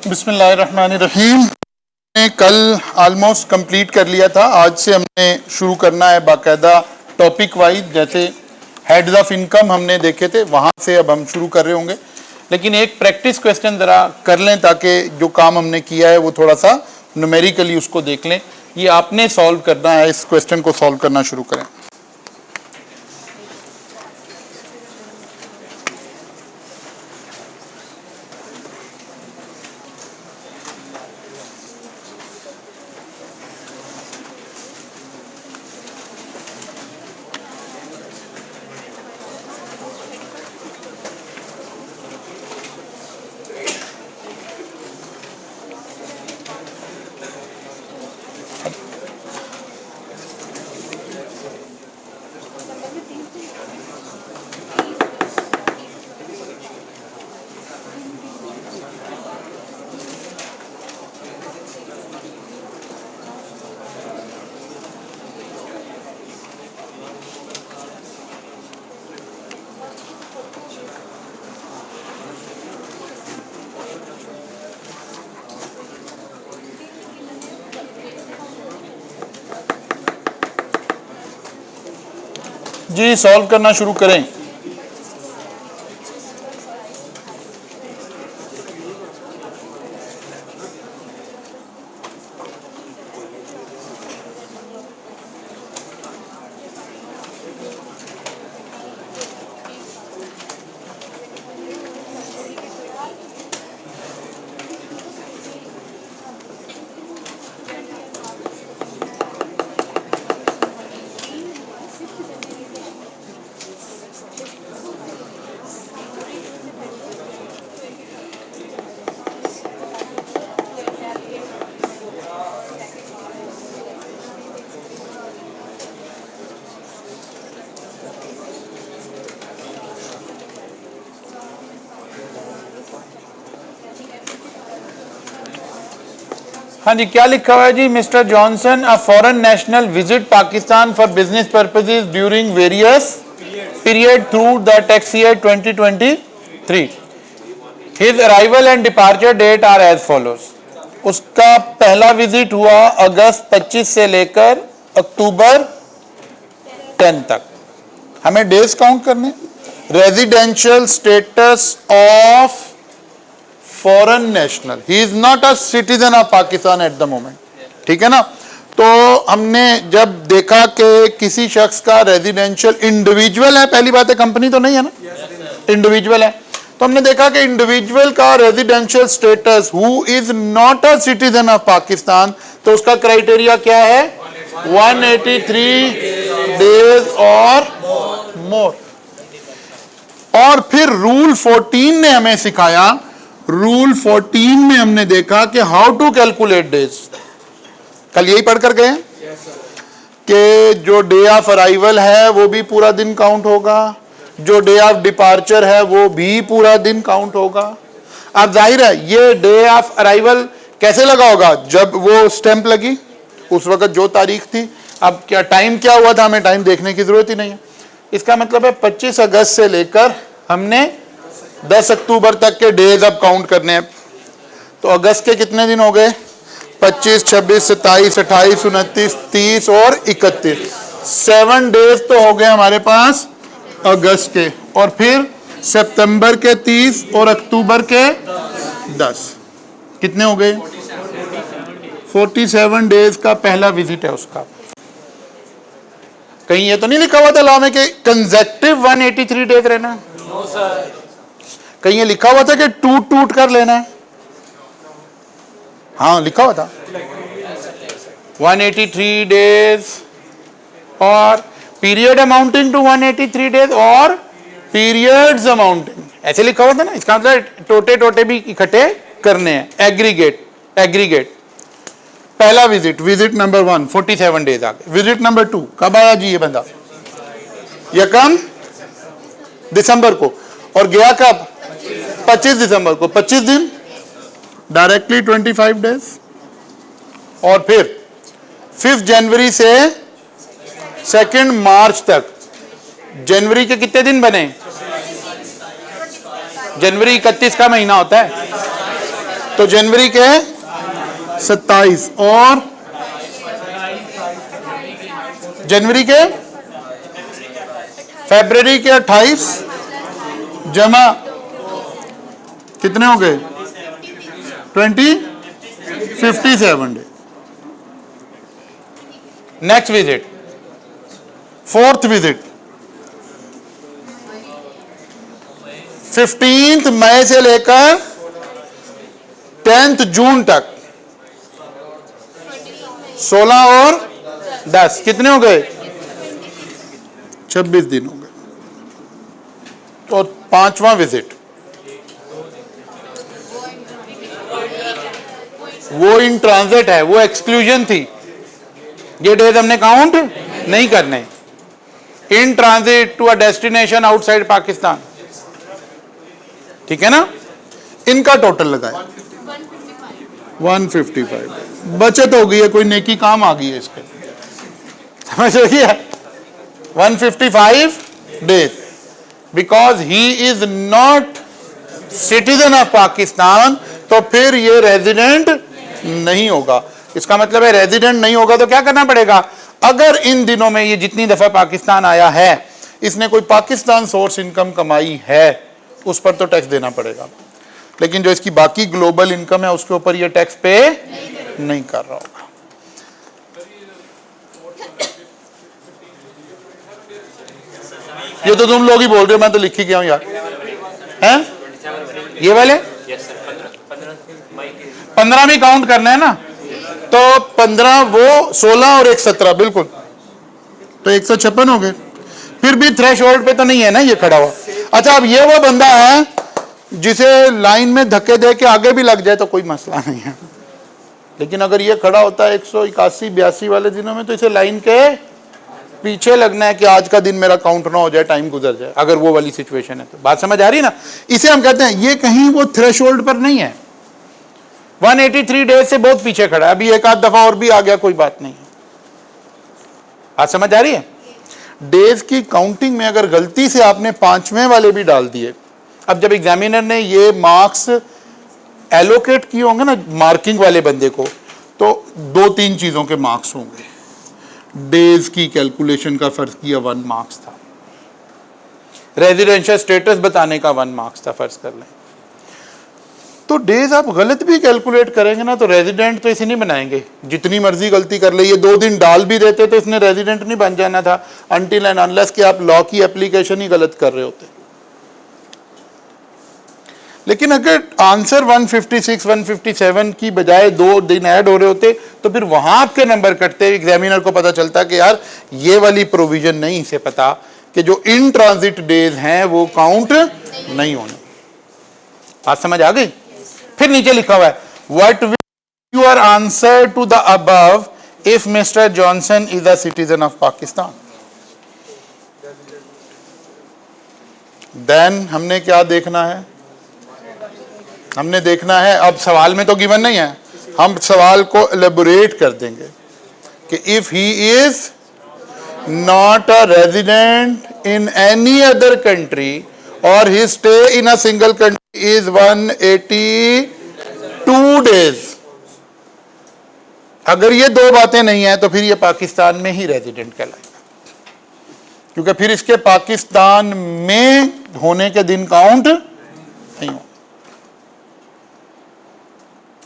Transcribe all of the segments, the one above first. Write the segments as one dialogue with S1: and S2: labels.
S1: बिस्मिल्लाहिर्रहमानिर्रहीम। कल almost complete कर लिया था। आज से हमने शुरू करना है बाकायदा टॉपिक वाइज। जैसे हेड्स ऑफ इनकम हमने देखे थे, वहाँ से अब हम शुरू कर रहे होंगे। लेकिन एक प्रैक्टिस क्वेश्चन ज़रा कर लें ताकि जो काम हमने किया है वो थोड़ा सा न्यूमेरिकली उसको देख लें। ये आपने सॉल्व करना है, इस क्वेश्चन को सॉल्व करना शुरू करें। जी सॉल्व करना शुरू करें। हाँ जी, क्या लिखा हुआ है जी? Mister Johnson, a foreign national visit Pakistan for business purposes during various period through the tax year 2023। His arrival and departure date are as follows. उसका पहला विजिट हुआ अगस्त 25 से लेकर अक्टूबर 10 तक। हमें डेज काउंट करने। Residential status of foreign national, he is not a citizen of Pakistan at the moment. ठीक है ना? तो हमने जब देखा कि किसी शख्स का रेजिडेंशियल इंडिविजुअल है, पहली बात है कंपनी तो नहीं है ना, इंडिविजुअल है, तो हमने देखा कि इंडिविजुअल का residential status who is not a citizen of Pakistan, तो उसका क्राइटेरिया क्या है? 183 डेज और मोर। और फिर रूल 14 ने हमें सिखाया। रूल 14 में हमने देखा कि हाउ टू कैलकुलेट डेज। कल यही पढ़कर गए कि जो डे ऑफ अराइवल है वो भी पूरा दिन काउंट होगा, जो डे ऑफ डिपार्चर है वो भी पूरा दिन काउंट होगा। अब जाहिर है ये डे ऑफ अराइवल कैसे लगा होगा? जब वो स्टैंप लगी उस वक्त जो तारीख थी। अब क्या टाइम क्या हुआ था, हमें टाइम देखने की जरूरत ही नहीं है। इसका मतलब है 25 अगस्त से लेकर हमने 10 अक्टूबर तक के डेज अब काउंट करने हैं। तो अगस्त के कितने दिन हो गए? 25, 26, 27, 28, 29, 30 और 31। 7 डेज तो हो गए हमारे पास अगस्त के। और फिर सितंबर के 30 और अक्टूबर के 10। कितने हो गए? 47 डेज का पहला विजिट है उसका। कहीं ये तो नहीं लिखा हुआ था लॉ में कि कंसेक्टिव 183 डेज रहना? No sir. कहीं ये लिखा हुआ था कि टूट टूट कर लेना है? हाँ लिखा हुआ था 183 डेज और पीरियड अमाउंटिंग टू 183 डेज और पीरियड्स अमाउंटिंग, ऐसे लिखा हुआ था ना। इसका मतलब टोटे टोटे भी इकट्ठे करने हैं, एग्रीगेट एग्रीगेट। पहला विजिट, विजिट नंबर 1 47 डेज आ गए। विजिट नंबर 2 कब आया जी? ये बंदा यकम दिसंबर को, और गया कब? 25 दिसंबर को। 25 दिन डायरेक्टली 25 डेज। और फिर 5 जनवरी से 2 मार्च तक। जनवरी के कितने दिन बने? जनवरी 31 का महीना होता है, तो जनवरी के 27 और जनवरी के फरवरी के 28 जमा कितने हो गए 57 day. Next visit, fourth visit 15 मई से लेकर 10 जून तक 16 और 10 कितने हो गए 26 दिन हो गए। और पांचवा विजिट वो इन ट्रांजिट है, वो एक्सक्लूजन थी, ये डेज हमने काउंट नहीं करने। In transit to a destination outside Pakistan, ठीक है ना, इनका टोटल लगाए 155 बचत हो गई है, कोई नेकी काम आ गई है इसके, समझ रही है 155 days because he is not citizen of Pakistan, तो फिर ये रेजिडेंट नहीं होगा। इसका मतलब है रेजिडेंट नहीं होगा तो क्या करना पड़ेगा, अगर इन दिनों में ये जितनी दफा पाकिस्तान आया है इसने कोई पाकिस्तान सोर्स इनकम कमाई है उस पर तो टैक्स देना पड़ेगा, लेकिन जो इसकी बाकी ग्लोबल इनकम है उसके ऊपर ये टैक्स पे नहीं कर रहा होगा। ये तो तुम लोग ही बोल रहे हो, मैं तो लिख ही गया हूं यार, हैं ये वाले 15 भी काउंट करना है ना, तो 15 वो 16 और एक 17 बिल्कुल, तो 156 हो गए। फिर भी थ्रेश होल्ड पे तो नहीं है ना ये खड़ा हुआ। अच्छा, अब ये वो बंदा है जिसे लाइन में धक्के दे के आगे भी लग जाए तो कोई मसला नहीं है, लेकिन अगर ये खड़ा होता है 181-82 वाले दिनों में तो इसे लाइन के पीछे लगना है कि आज का दिन मेरा काउंट ना हो जाए, टाइम गुजर जाए, अगर वो वाली सिचुएशन है तो। बात समझ आ रही ना, इसे हम कहते हैं ये कहीं वो थ्रेशोल्ड पर नहीं है, 183 डेज से बहुत पीछे खड़ा है, अभी एक आध दफा और भी आ गया कोई बात नहीं है। बात समझ आ रही है। डेज की काउंटिंग में अगर गलती से आपने 5वें वाले भी डाल दिए, अब जब एग्जामिनर ने ये मार्क्स एलोकेट किए होंगे ना मार्किंग वाले बंदे को, तो 2-3 चीजों के मार्क्स होंगे। डेज की कैलकुलेशन का फर्ज किया 1 मार्क्स था, रेजिडेंशियल स्टेटस बताने का 1 मार्क्स था, फर्ज कर लें। तो डेज आप गलत भी कैलकुलेट करेंगे ना तो रेजिडेंट तो इसे नहीं बनाएंगे, जितनी मर्जी गलती कर ले। ये 2 दिन डाल भी देते तो इसने रेजिडेंट नहीं बन जाना था, अनटिल एंड अनलेस कि आप लॉ की एप्लीकेशन ही गलत कर रहे होते। लेकिन अगर आंसर 156, 157 की बजाय 2 दिन ऐड हो रहे होते तो फिर वहां आपके नंबर कटते, एग्जामिनर को पता चलता कि यार ये वाली प्रोविजन नहीं इसे पता कि जो इन ट्रांजिट डेज हैं वो काउंट नहीं होने। बात समझ आ गई। फिर नीचे लिखा हुआ है what will your answer to the above if mister Johnson is a citizen of Pakistan. Then हमने क्या देखना है, हमने देखना है, अब सवाल में तो गिवन नहीं है, हम सवाल को एलेबोरेट कर देंगे कि if he is not a resident in any other country or he stay in a single country is 182 days. अगर ये 2 बातें नहीं है तो फिर ये पाकिस्तान में ही रेजिडेंट कहलाएगा, क्योंकि फिर इसके पाकिस्तान में होने के दिन काउंट नहीं हो।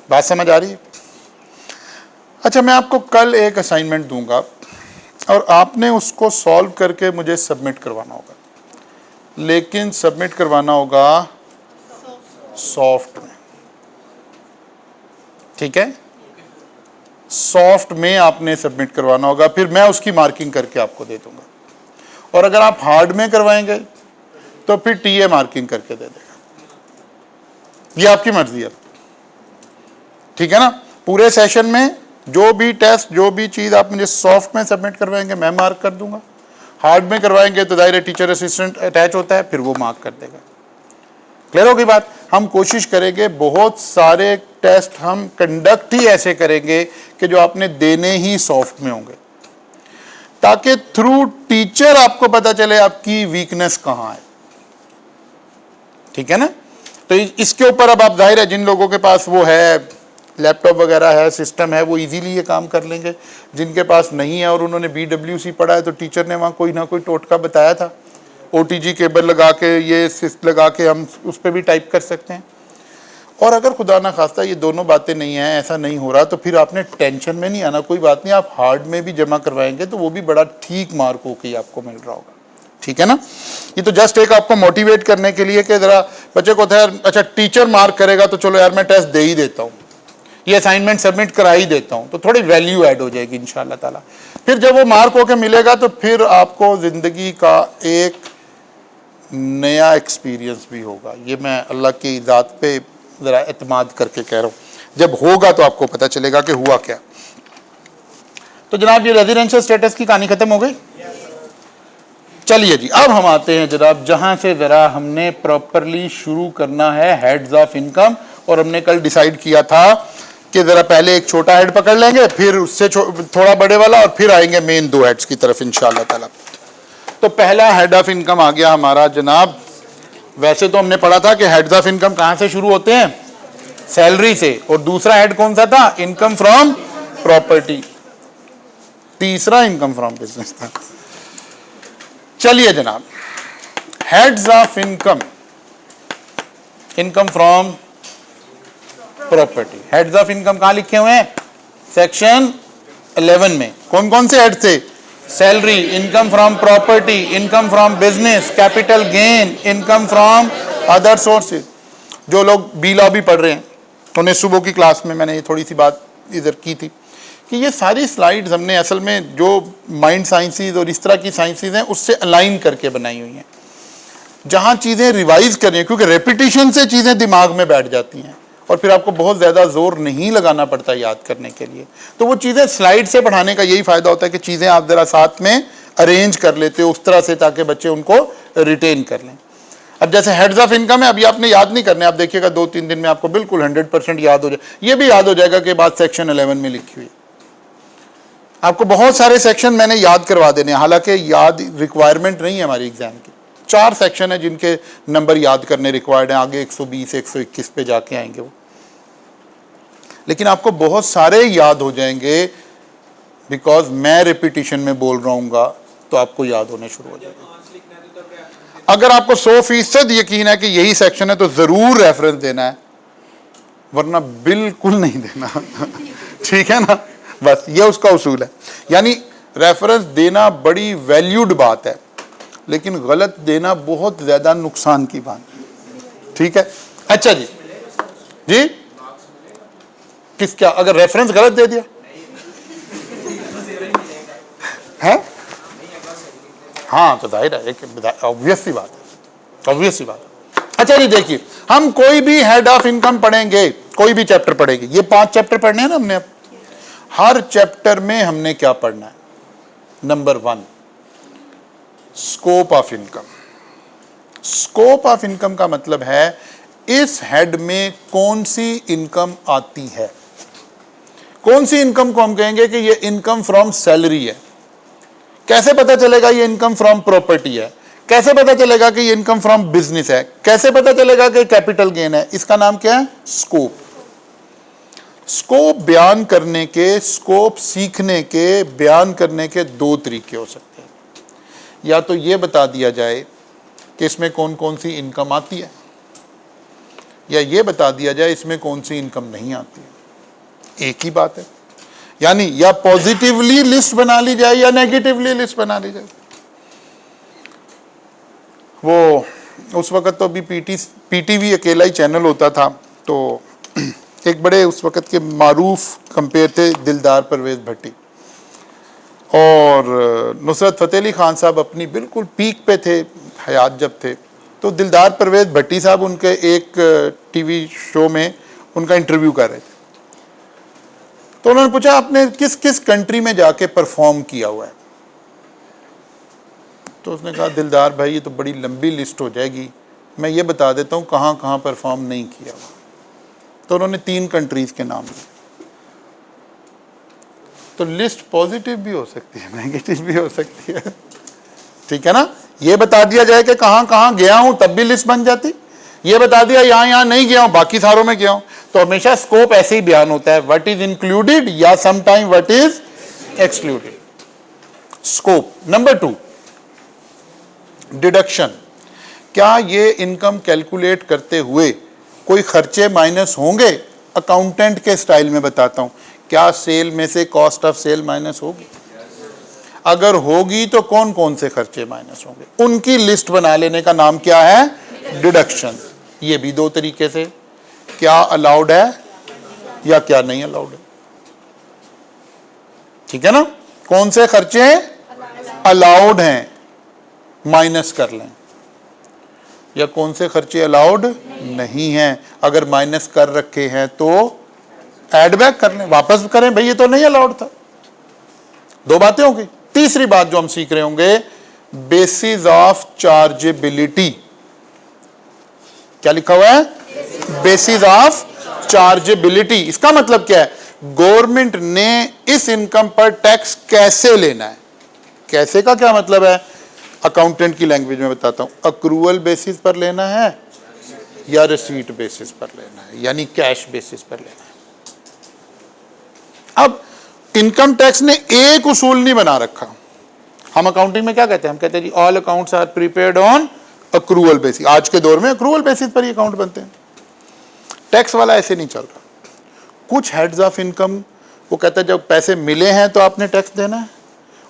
S1: बात समझ आ रही है। अच्छा, मैं आपको कल एक असाइनमेंट दूंगा और आपने उसको सॉल्व करके मुझे सबमिट करवाना होगा, लेकिन सबमिट करवाना होगा सॉफ्ट में, ठीक है, सॉफ्ट में आपने सबमिट करवाना होगा, फिर मैं उसकी मार्किंग करके आपको दे दूंगा। और अगर आप हार्ड में करवाएंगे तो फिर टीए मार्किंग करके दे देगा, ये आपकी मर्जी है, ठीक है ना। पूरे सेशन में जो भी टेस्ट, जो भी चीज आप मुझे सॉफ्ट में सबमिट करवाएंगे मैं मार्क कर दूंगा, हार्ड में करवाएंगे तो दायरे टीचर असिस्टेंट अटैच होता है, फिर वो मार्क कर देगा। क्लियर होगी बात। हम कोशिश करेंगे बहुत सारे टेस्ट हम कंडक्ट ही ऐसे करेंगे कि जो आपने देने ही सॉफ्ट में होंगे, ताकि थ्रू टीचर आपको पता चले आपकी वीकनेस कहां है, ठीक है ना। तो इसके ऊपर अब आप जाहिर है जिन लोगों के पास वो है लैपटॉप वगैरह है, सिस्टम है, वो इजीली ये काम कर लेंगे। जिनके पास नहीं है और उन्होंने BWC पढ़ा है तो टीचर ने वहाँ कोई ना कोई टोटका बताया था, OTG केबल लगा के, ये सिस्ट लगा के हम उस पर भी टाइप कर सकते हैं। और अगर खुदा ना खास्ता ये दोनों बातें नहीं हैं, ऐसा नहीं हो रहा, तो फिर आपने टेंशन में नहीं आना। कोई बात नहीं, आप हार्ड में भी जमा करवाएंगे तो वो भी बड़ा ठीक मार्क होकर आपको मिल रहा होगा, ठीक है ना। ये तो जस्ट एक आपको मोटिवेट करने के लिए कि जरा बच्चे को था, अच्छा टीचर मार्क करेगा तो चलो यार मैं टेस्ट दे ही देता हूँ, ये असाइनमेंट सबमिट करा ही देता हूँ, तो थोड़ी वैल्यू ऐड हो जाएगी इंशाल्लाह ताला। फिर जब वो मार्क होकर मिलेगा तो फिर आपको ज़िंदगी का एक नया एक्सपीरियंस भी होगा। ये मैं अल्लाह की ज़ात पे ज़रा एतमाद करके कह रहा हूँ, जब होगा तो आपको पता चलेगा कि हुआ क्या। तो जनाब ये रेजिडेंशियल स्टेटस की कहानी ख़त्म हो गई। चलिए जी, अब हम आते हैं जनाब जहाँ से ज़रा हमने प्रॉपरली शुरू करना है हेड्स ऑफ इनकम। और हमने कल डिसाइड किया था कि ज़रा पहले एक छोटा हेड पकड़ लेंगे, फिर उससे थोड़ा बड़े वाला, और फिर आएंगे मेन दो हेड्स की तरफ इंशाअल्लाह ताला। तो पहला हेड ऑफ इनकम आ गया हमारा जनाब। वैसे तो हमने पढ़ा था कि हेड्स ऑफ इनकम कहाँ से शुरू होते हैं, सैलरी से। और दूसरा हेड कौन सा था, इनकम फ्रॉम प्रॉपर्टी। तीसरा इनकम फ्रॉम बिजनेस था। चलिए जनाब, heads of income, income from property. Heads of income कहां लिखे हुए हैं, सेक्शन 11 में। कौन कौन से हेड थे, salary, income from property, income from business, capital gain, income from other sources. जो लोग बी लॉ भी पढ़ रहे हैं, उन्हें सुबह की क्लास में मैंने थोड़ी सी बात इधर की थी कि ये सारी स्लाइड्स हमने असल में जो माइंड साइंसेज और इस तरह की साइंसेज हैं उससे अलाइन करके बनाई हुई हैं, जहाँ चीज़ें रिवाइज करनी है, क्योंकि रेपिटेशन से चीज़ें दिमाग में बैठ जाती हैं और फिर आपको बहुत ज़्यादा जोर नहीं लगाना पड़ता याद करने के लिए। तो वो चीज़ें स्लाइड से पढ़ाने का यही फ़ायदा होता है कि चीज़ें आप ज़रा साथ में अरेंज कर लेते हो उस तरह से, ताकि बच्चे उनको रिटेन कर लें। अब जैसे हेड्स ऑफ इनकम है, अभी आपने याद नहीं करने, आप देखिएगा 2-3 दिन में आपको बिल्कुल 100% याद हो जाए। ये भी याद हो जाएगा कि बात सेक्शन 11 में लिखी हुई। आपको बहुत सारे सेक्शन मैंने याद करवा देने, हालांकि याद रिक्वायरमेंट नहीं है हमारी एग्जाम की। 4 सेक्शन है जिनके नंबर याद करने रिक्वायर्ड हैं, आगे 120 121 पे जाके आएंगे वो, लेकिन आपको बहुत सारे याद हो जाएंगे बिकॉज मैं रिपीटिशन में बोल रहा हूँगा, तो आपको याद होने शुरू हो जाएगा। अगर आपको 100% यकीन है कि यही सेक्शन है तो ज़रूर रेफरेंस देना है, वरना बिल्कुल नहीं देना ठीक है ना, बस ये उसका उसूल है। यानी रेफरेंस देना बड़ी वैल्यूड बात है, लेकिन गलत देना बहुत ज़्यादा नुकसान की बात, ठीक है। अच्छा जी, जी किस क्या, अगर रेफरेंस गलत दे दिया है, हाँ तो जाहिर है, एक ऑब्वियस सी बात है, ऑब्वियस सी बात है। अच्छा जी देखिए, हम कोई भी हेड ऑफ इनकम पढ़ेंगे, कोई भी चैप्टर पढ़ेंगे, ये 5 चैप्टर पढ़ने हैं ना हमने। अब हर चैप्टर में हमने क्या पढ़ना है, number 1 scope of income. Scope of income का मतलब है इस हेड में कौन सी इनकम आती है। कौन सी इनकम को हम कहेंगे कि ये इनकम फ्रॉम सैलरी है, कैसे पता चलेगा ये इनकम फ्रॉम प्रॉपर्टी है, कैसे पता चलेगा कि ये इनकम फ्रॉम बिजनेस है, कैसे पता चलेगा कि कैपिटल गेन है। इसका नाम क्या है, स्कोप। स्कोप बयान करने के, स्कोप सीखने के, बयान करने के 2 तरीके हो सकते हैं। या तो ये बता दिया जाए कि इसमें कौन कौन सी इनकम आती है, या ये बता दिया जाए इसमें कौन सी इनकम नहीं आती है। एक ही बात है, यानी या पॉजिटिवली लिस्ट बना ली जाए या नेगेटिवली लिस्ट बना ली जाए। वो उस वक्त तो अभी पीटीवी अकेला ही चैनल होता था, तो एक बड़े उस वक्त के मारूफ कंपेयर थे दिलदार परवेज भट्टी, और नुसरत फ़तेह अली खान साहब अपनी बिल्कुल पीक पे थे हयात जब थे। तो दिलदार परवेज भट्टी साहब उनके एक टीवी शो में उनका इंटरव्यू कर रहे थे, तो उन्होंने पूछा आपने किस किस कंट्री में जाके परफॉर्म किया हुआ है। तो उसने कहा दिलदार भाई ये तो बड़ी लंबी लिस्ट हो जाएगी, मैं ये बता देता हूँ कहाँ कहाँ परफॉर्म नहीं किया हुआ। तो उन्होंने 3 कंट्रीज के नाम लिए। तो लिस्ट पॉजिटिव भी हो सकती है, नेगेटिव भी हो सकती है, ठीक है ना। ये बता दिया जाए कि कहाँ कहाँ गया हूँ तब भी लिस्ट बन जाती, ये बता दिया यहां यहां नहीं गया हूं, बाकी सारों में गया हूं। तो हमेशा स्कोप ऐसे ही बयान होता है, व्हाट इज इंक्लूडेड या sometime what is excluded. Scope. Number 2, deduction. क्या ये इनकम कैलकुलेट करते हुए कोई खर्चे माइनस होंगे? अकाउंटेंट के स्टाइल में बताता हूं। क्या सेल में से कॉस्ट ऑफ सेल माइनस होगी? अगर होगी तो कौन कौन से खर्चे माइनस होंगे, उनकी लिस्ट बना लेने का नाम क्या है? डिडक्शन। ये भी 2 तरीके से, क्या अलाउड है या क्या नहीं अलाउड है। ठीक है ना? कौन से खर्चे अलाउड हैं माइनस कर लें, या कौन से खर्चे अलाउड नहीं हैं, अगर माइनस कर रखे हैं तो ऐड बैक कर लें, वापस करें, भाई ये तो नहीं अलाउड था। 2 बातें होंगी। तीसरी बात जो हम सीख रहे होंगे, बेसिस ऑफ चार्जेबिलिटी। क्या लिखा हुआ है? Basis of chargeability. इसका मतलब क्या है? गवर्नमेंट ने इस इनकम पर टैक्स कैसे लेना है। कैसे का क्या मतलब है? अकाउंटेंट की लैंग्वेज में बताता हूं। अक्रूवल बेसिस पर लेना है या रिसीट बेसिस पर लेना है, यानी कैश बेसिस पर लेना है। अब इनकम टैक्स ने एक उसूल नहीं बना रखा। हम अकाउंटिंग में क्या कहते हैं? हम कहते हैं जी all accounts are prepared on accrual basis. आज के दौर में अक्रूवल बेसिस पर ही अकाउंट बनते हैं। टैक्स वाला ऐसे नहीं चल रहा। कुछ हेड्स ऑफ इनकम वो कहता है जब पैसे मिले हैं तो आपने टैक्स देना है,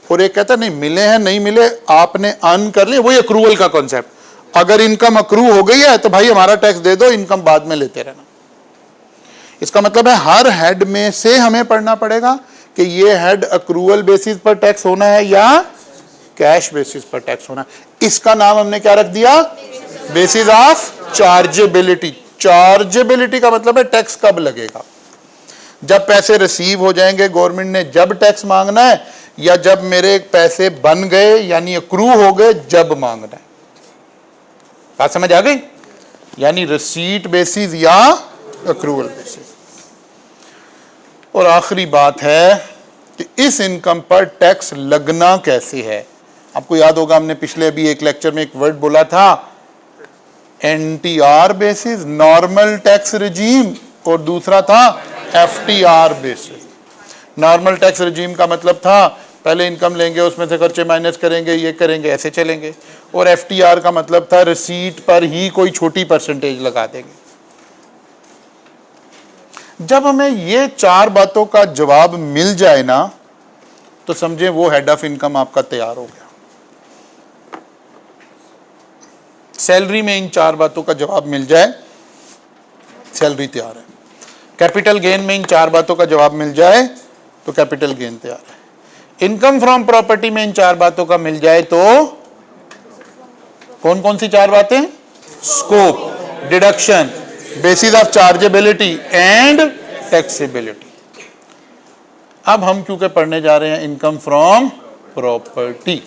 S1: और एक कहता है नहीं मिले हैं नहीं मिले आपने अर्न कर लिए, वही अक्रूवल का कॉन्सेप्ट। अगर इनकम अक्रू हो गई है तो भाई हमारा टैक्स दे दो, इनकम बाद में लेते रहना। इसका मतलब है हर हेड में से हमें पढ़ना पड़ेगा कि ये हेड अक्रूवल बेसिस पर टैक्स होना है या कैश बेसिस पर टैक्स होना है। इसका नाम हमने क्या रख दिया? Basis of chargeability. चार्जेबिलिटी का मतलब है टैक्स कब लगेगा, जब पैसे रिसीव हो जाएंगे, गवर्नमेंट ने जब टैक्स मांगना है, या जब मेरे पैसे बन गए यानी अक्रू हो गए जब मांगना है। बात समझ आ गई? यानी रिसीट बेसिस या अक्रूवल बेसिस। और आखिरी बात है कि इस इनकम पर टैक्स लगना कैसे है। आपको याद होगा हमने पिछले अभी एक लेक्चर में एक वर्ड बोला था, NTR basis, normal tax regime, और दूसरा था FTR basis. Normal tax regime का मतलब था पहले इनकम लेंगे, उसमें से खर्चे माइनस करेंगे, ये करेंगे, ऐसे चलेंगे। और एफटीआर का मतलब था रिसीट पर ही कोई छोटी परसेंटेज लगा देंगे। जब हमें ये 4 बातों का जवाब मिल जाए ना, तो समझे वो हेड ऑफ इनकम आपका तैयार हो गया। सैलरी में इन 4 बातों का जवाब मिल जाए, सैलरी तैयार है। कैपिटल गेन में इन 4 बातों का जवाब मिल जाए तो कैपिटल गेन तैयार है। इनकम फ्रॉम प्रॉपर्टी में इन 4 बातों का मिल जाए तो कौन कौन सी 4 बातें? Scope, deduction, basis of chargeability and taxability. अब हम क्योंकि पढ़ने जा रहे हैं इनकम फ्रॉम प्रॉपर्टी,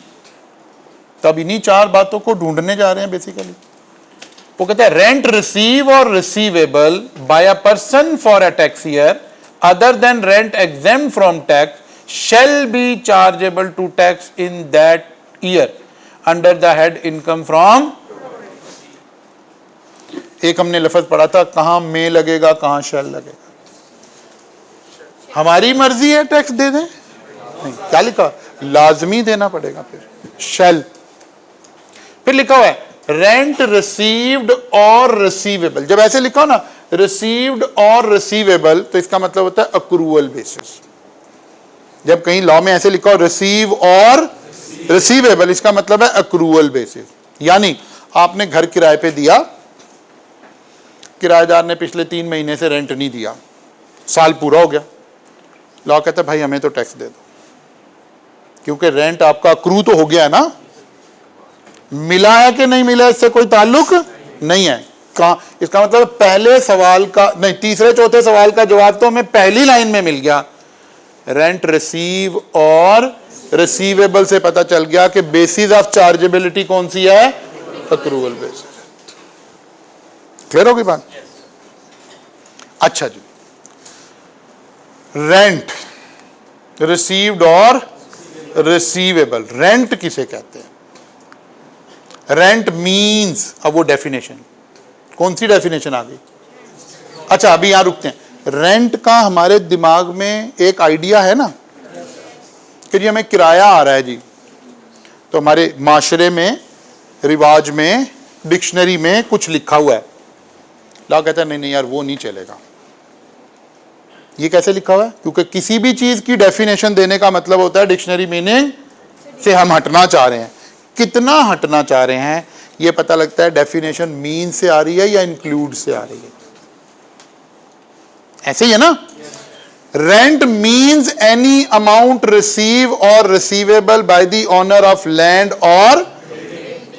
S1: तब इन्हीं 4 बातों को ढूंढने जा रहे हैं बेसिकली। वो कहते हैं रेंट रिसीव और receivable by a person for a tax year other than rent exempt from tax shall be chargeable to tax in that year under the head income from। एक हमने लफ्ज पढ़ा था, कहां में लगेगा कहां shall लगेगा। हमारी मर्जी है टैक्स दे दें, नहीं, क्या लिखा? लाजमी देना पड़ेगा। फिर shall, फिर लिखा हुआ है रेंट रिसीव्ड और रिसीवेबल। जब ऐसे लिखा हो ना रिसीव्ड और रिसीवेबल, तो इसका मतलब होता है अक्रूवल बेसिस। जब कहीं लॉ में ऐसे लिखा हो रिसीव और रिसीवेबल, इसका मतलब है अक्रूवल बेसिस। यानी आपने घर किराए पे दिया, किराएदार ने पिछले 3 महीने से रेंट नहीं दिया, साल पूरा हो गया, लॉ कहता है भाई हमें तो टैक्स दे दो, क्योंकि रेंट आपका अक्रू तो हो गया है ना। मिला है कि नहीं मिला इससे कोई ताल्लुक नहीं है। कहां? इसका मतलब पहले सवाल का नहीं, तीसरे चौथे सवाल का जवाब तो हमें पहली लाइन में मिल गया। रेंट रिसीव और रिसीवेबल से पता चल गया कि बेसिस ऑफ चार्जेबिलिटी कौन सी है? Accrual basis. क्लियर होगी बात? अच्छा जी, रेंट रिसीव्ड और रिसीवेबल, रेंट किसे कहते हैं? रेंट मीन्स, अब वो डेफिनेशन, कौन सी डेफिनेशन आ गई? अच्छा अभी यहां रुकते हैं। रेंट का हमारे दिमाग में एक आइडिया है ना कि जी हमें किराया आ रहा है जी, तो हमारे माशरे में, रिवाज में, डिक्शनरी में कुछ लिखा हुआ है। लॉ कहता है नहीं नहीं यार वो नहीं चलेगा। ये कैसे लिखा हुआ है? क्योंकि किसी भी चीज की डेफिनेशन देने का मतलब होता है डिक्शनरी मीनिंग से हम हटना चाह रहे हैं। कितना हटना चाह रहे हैं ये पता लगता है डेफिनेशन मीन से आ रही है या इंक्लूड से आ रही है। ऐसे ही है ना? Rent means any amount receive और receivable by the owner of land or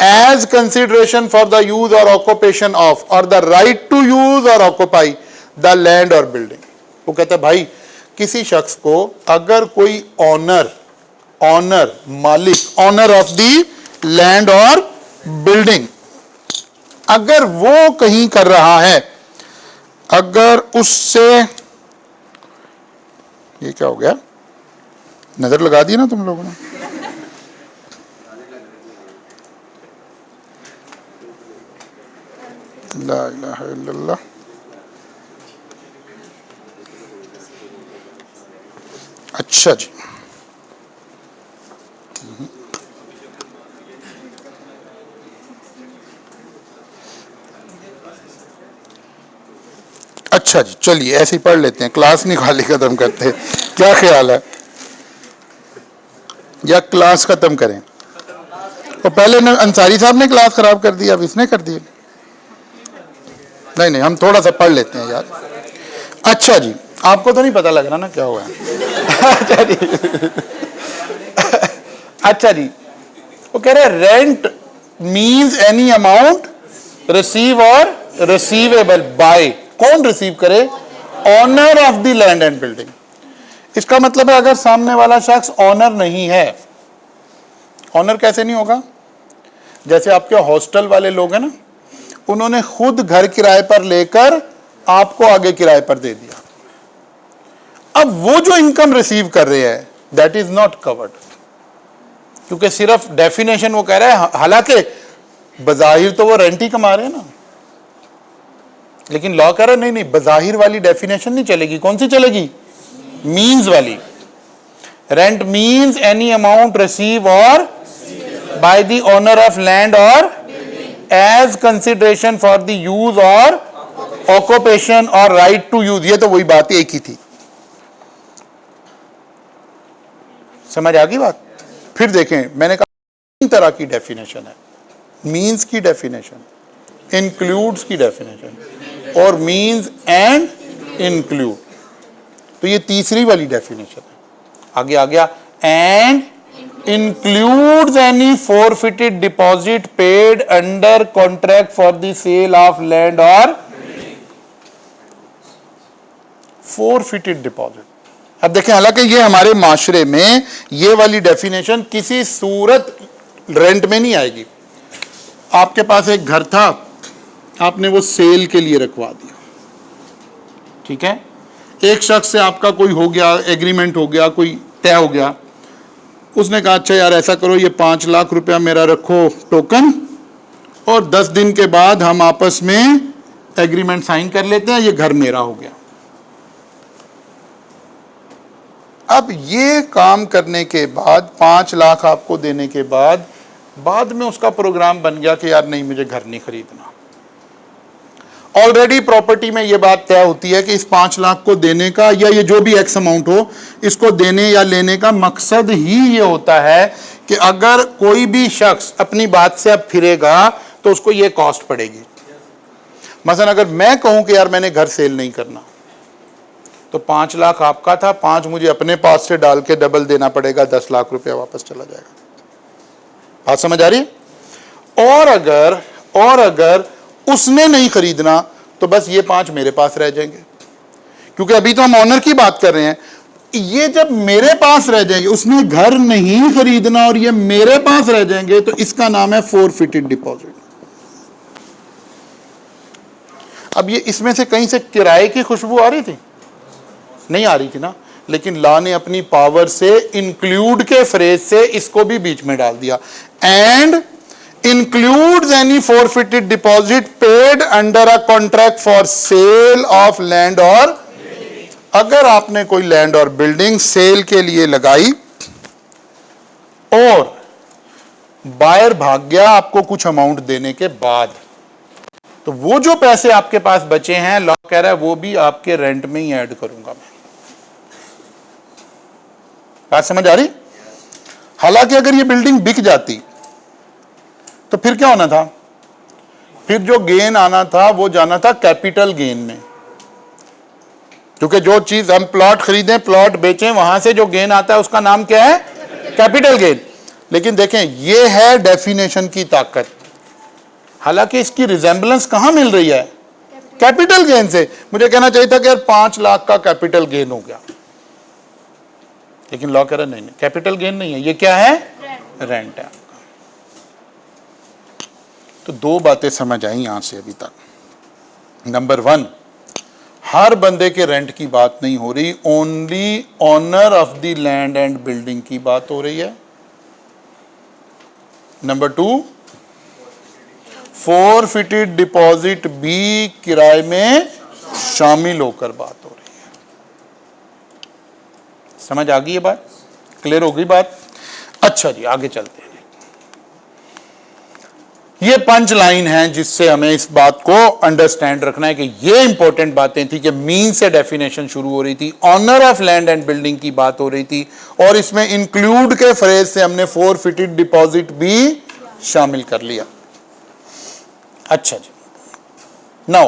S1: as consideration for the use or occupation of or the right to use or occupy the land or building. वो कहता है भाई किसी शख्स को अगर कोई ऑनर मालिक, honour of the land or building, अगर वो कहीं कर रहा है, अगर उससे, ये क्या हो गया? नजर लगा दी ना तुम लोगों ने? ला इलाहा इल्लल्लाह। अच्छा जी, अच्छा जी, चलिए ऐसे ही पढ़ लेते हैं, क्लास नहीं खाली खत्म करते। क्या ख्याल है? या क्लास खत्म करें? तो पहले ने अंसारी साहब ने क्लास खराब कर दी, अब इसने कर दी। नहीं नहीं, हम थोड़ा सा पढ़ लेते हैं यार। अच्छा जी, आपको तो नहीं पता लग रहा ना क्या हुआ है? अच्छा जी, अच्छा जी, वो कह रहे rent means any amount receive और रिसीवेबल बाय, कौन रिसीव करे? Owner of the land and building. इसका मतलब है अगर सामने वाला शख्स ऑनर नहीं है, ऑनर कैसे नहीं होगा? जैसे आपके हॉस्टल वाले लोग हैं ना, उन्होंने खुद घर किराए पर लेकर आपको आगे किराए पर दे दिया। अब वो जो इनकम रिसीव कर रहे हैं दैट इज नॉट कवर्ड, क्योंकि सिर्फ डेफिनेशन वो कह रहा है, हालांकि बजाहिर तो वो रेंट ही कमा रहे हैं ना, लेकिन लॉ कह रहा है नहीं नहीं, बजाहिर वाली डेफिनेशन नहीं चलेगी। कौन सी चलेगी? मीन्स वाली। Rent means any amount receive or by the owner of land or as consideration for the use or occupation or right to use. ये तो वही बात एक ही थी। समझ आ गई बात? फिर देखें, मैंने कहा तीन तरह की डेफिनेशन है, मीन्स की डेफिनेशन, इंक्लूड्स की डेफिनेशन और मीन्स एंड इंक्लूड। तो ये तीसरी वाली डेफिनेशन है। आगे आ गया, and includes any forfeited deposit paid under contract for the sale of land और फोरफिटेड डिपॉजिट। अब देखें, हालांकि ये हमारे माशरे में ये वाली डेफिनेशन किसी सूरत रेंट में नहीं आएगी। आपके पास एक घर था, आपने वो सेल के लिए रखवा दिया, ठीक है? एक शख्स से आपका कोई हो गया, एग्रीमेंट हो गया, कोई तय हो गया। उसने कहा अच्छा यार ऐसा करो, ये 5 लाख रुपया मेरा रखो टोकन, और 10 दिन के बाद हम आपस में एग्रीमेंट साइन कर लेते हैं, ये घर मेरा हो गया। अब ये काम करने के बाद 5 लाख आपको देने के बाद में उसका प्रोग्राम बन गया कि यार नहीं, मुझे घर नहीं खरीदना। ऑलरेडी प्रॉपर्टी में ये बात तय होती है कि इस 5 लाख को देने का, या ये जो भी एक्स अमाउंट हो, इसको देने या लेने का मकसद ही ये होता है कि अगर कोई भी शख्स अपनी बात से अब फिरेगा तो उसको ये कॉस्ट पड़ेगी। मसलन अगर मैं कहूं कि यार मैंने घर सेल नहीं करना, तो 5 लाख आपका था, 5 मुझे अपने पास से डाल के डबल देना पड़ेगा, 10 लाख रुपया वापस चला जाएगा। बात समझ आ रही है? और अगर उसने नहीं खरीदना तो बस ये 5 मेरे पास रह जाएंगे, क्योंकि अभी तो हम ऑनर की बात कर रहे हैं। ये जब मेरे पास रह जाएंगे, उसने घर नहीं खरीदना और ये मेरे पास रह जाएंगे, तो इसका नाम है फोरफिटेड डिपॉजिट। अब ये इसमें से कहीं से किराए की खुशबू आ रही थी? नहीं आ रही थी ना, लेकिन लॉ ने अपनी पावर से इंक्लूड के फ्रेज से इसको भी बीच में डाल दिया। And
S2: includes any forfeited deposit paid under a contract for sale of land or, अगर आपने कोई लैंड और बिल्डिंग सेल के लिए लगाई और बायर भाग गया आपको कुछ अमाउंट देने के बाद, तो वो जो पैसे आपके पास बचे हैं, लॉ कह रहा है वो भी आपके रेंट में ही ऐड करूंगा मैं। बात समझ आ रही? हालांकि अगर ये बिल्डिंग बिक जाती तो फिर क्या होना था, फिर जो गेन आना था वो जाना था कैपिटल गेन में, क्योंकि जो चीज हम प्लॉट खरीदें, प्लॉट बेचें, वहां से जो गेन आता है उसका नाम क्या है? Capital gain. लेकिन देखें, ये है डेफिनेशन की ताकत। हालांकि इसकी रिजेंबलेंस कहां मिल रही है? कैपिटल गेन से। मुझे कहना चाहिए था कि यार 5 लाख का कैपिटल गेन हो गया, लेकिन लॉ कह रहा नहीं, कैपिटल गेन नहीं है, ये क्या है? रेंट है। तो 2 बातें समझ आई यहां से अभी तक। नंबर 1, हर बंदे के रेंट की बात नहीं हो रही, only owner of the land and building की बात हो रही है। नंबर 2, फोरफिटेड डिपॉजिट भी किराए में शामिल होकर बात हो रही है। समझ आ गई ये बात? क्लियर हो गई बात? अच्छा जी, आगे चलते हैं। ये पंच लाइन है जिससे हमें इस बात को अंडरस्टैंड रखना है कि ये इंपॉर्टेंट बातें थी कि मीन से डेफिनेशन शुरू हो रही थी, owner of land and building की बात हो रही थी, और इसमें इंक्लूड के फ्रेज से हमने फोरफिटेड डिपॉजिट भी शामिल कर लिया। अच्छा जी, now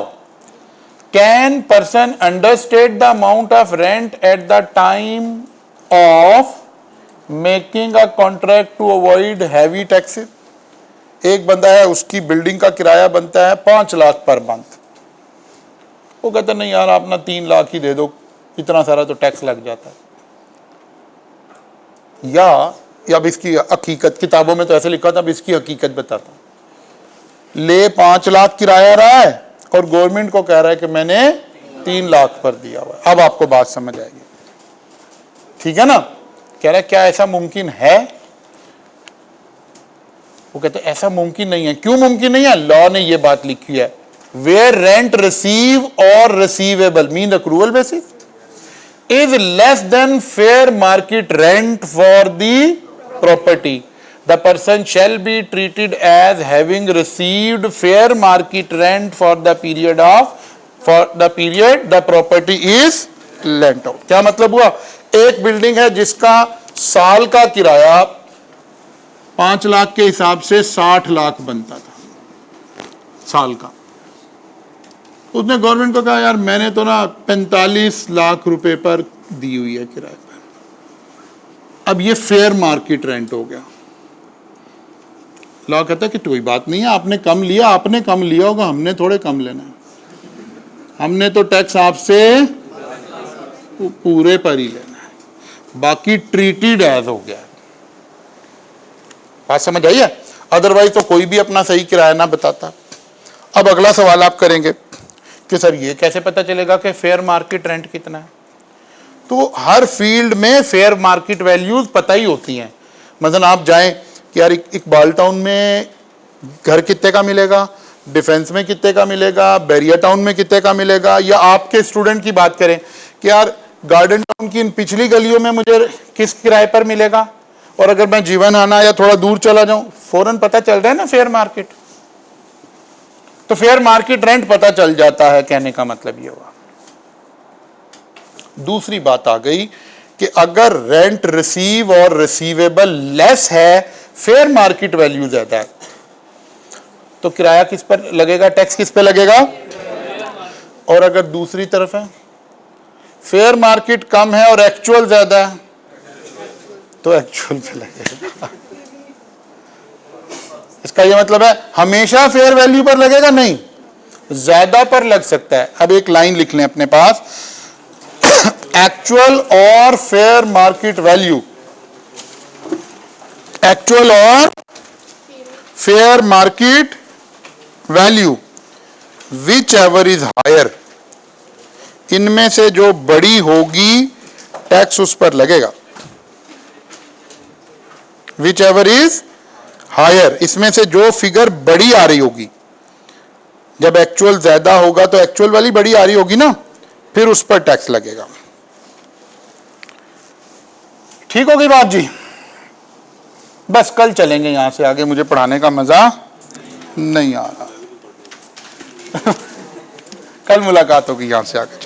S2: can person understate the amount of rent at the time of making a contract to avoid heavy taxes? एक बंदा है, उसकी बिल्डिंग का किराया बनता है 5 लाख पर मंथ, वो कहता नहीं यार आप ना 3 लाख ही दे दो, इतना सारा तो टैक्स लग जाता है। या अब इसकी हकीकत, किताबों में तो ऐसे लिखा था, अब इसकी हकीकत बताता हूं। ले 5 लाख किराया रहा है और गवर्नमेंट को कह रहा है कि मैंने 3 लाख पर दिया हुआ है। अब आपको बात समझ आएगी, ठीक है ना? कह रहा है क्या ऐसा मुमकिन है? वो कहते ऐसा मुमकिन नहीं है। क्यों मुमकिन नहीं है? लॉ ने ये बात लिखी है, वेयर रेंट रिसीव और receivable mean accrual basis is less than fair market rent for the property, the person shall be treated as having received fair market rent for the period the property is lent out. क्या मतलब हुआ? एक building है जिसका साल का किराया 5 लाख के हिसाब से 60 लाख बनता था साल का। उसने गवर्नमेंट को कहा यार मैंने तो ना 45 लाख रुपए पर दी हुई है किराए पर, अब ये फेयर मार्केट रेंट हो गया। लॉ कहता है कि कोई बात नहीं है, आपने कम लिया, आपने कम लिया होगा, हमने थोड़े कम लेना है, हमने तो टैक्स आपसे पूरे पर ही लेना है, बाकी ट्रीटेड एज हो गया। बात समझ आई है? अदरवाइज तो कोई भी अपना सही किराया ना बताता। अब अगला सवाल आप करेंगे कि सर ये कैसे पता चलेगा कि फेयर मार्केट रेंट कितना है? तो हर फील्ड में फेयर मार्केट वैल्यूज पता ही होती हैं। मतलब आप जाएं कि यार इकबाल टाउन में घर कितने का मिलेगा, डिफेंस में कितने का मिलेगा, बैरिया टाउन में कितने का मिलेगा, या आपके स्टूडेंट की बात करें कि यार गार्डन टाउन की इन पिछली गलियों में मुझे किस किराए पर मिलेगा, और अगर मैं जीवन आना या थोड़ा दूर चला जाऊं फौरन पता चल रहा है ना फेयर मार्केट। तो फेयर मार्केट रेंट पता चल जाता है, कहने का मतलब ये हुआ। दूसरी बात आ गई कि अगर रेंट रिसीव और रिसीवेबल लेस है, फेयर मार्केट वैल्यू ज्यादा है, तो किराया किस पर लगेगा? टैक्स किस पे लगेगा? और अगर दूसरी तरफ है फेयर मार्केट कम है और एक्चुअल ज्यादा है, तो एक्चुअल पे लगेगा। इसका यह मतलब है हमेशा फेयर वैल्यू पर लगेगा? नहीं, ज्यादा पर लग सकता है। अब एक लाइन लिख लें अपने पास, एक्चुअल और फेयर मार्केट वैल्यू, एक्चुअल और fair market value whichever is higher, इनमें से जो बड़ी होगी टैक्स उस पर लगेगा। विच एवर इज हायर, इसमें से जो फिगर बड़ी आ रही होगी, जब एक्चुअल ज्यादा होगा तो एक्चुअल वाली बड़ी आ रही होगी ना, फिर उस पर टैक्स लगेगा। ठीक होगी बात जी? बस कल चलेंगे यहां से आगे, मुझे पढ़ाने का मजा नहीं आ रहा। कल मुलाकात होगी यहां से आगे।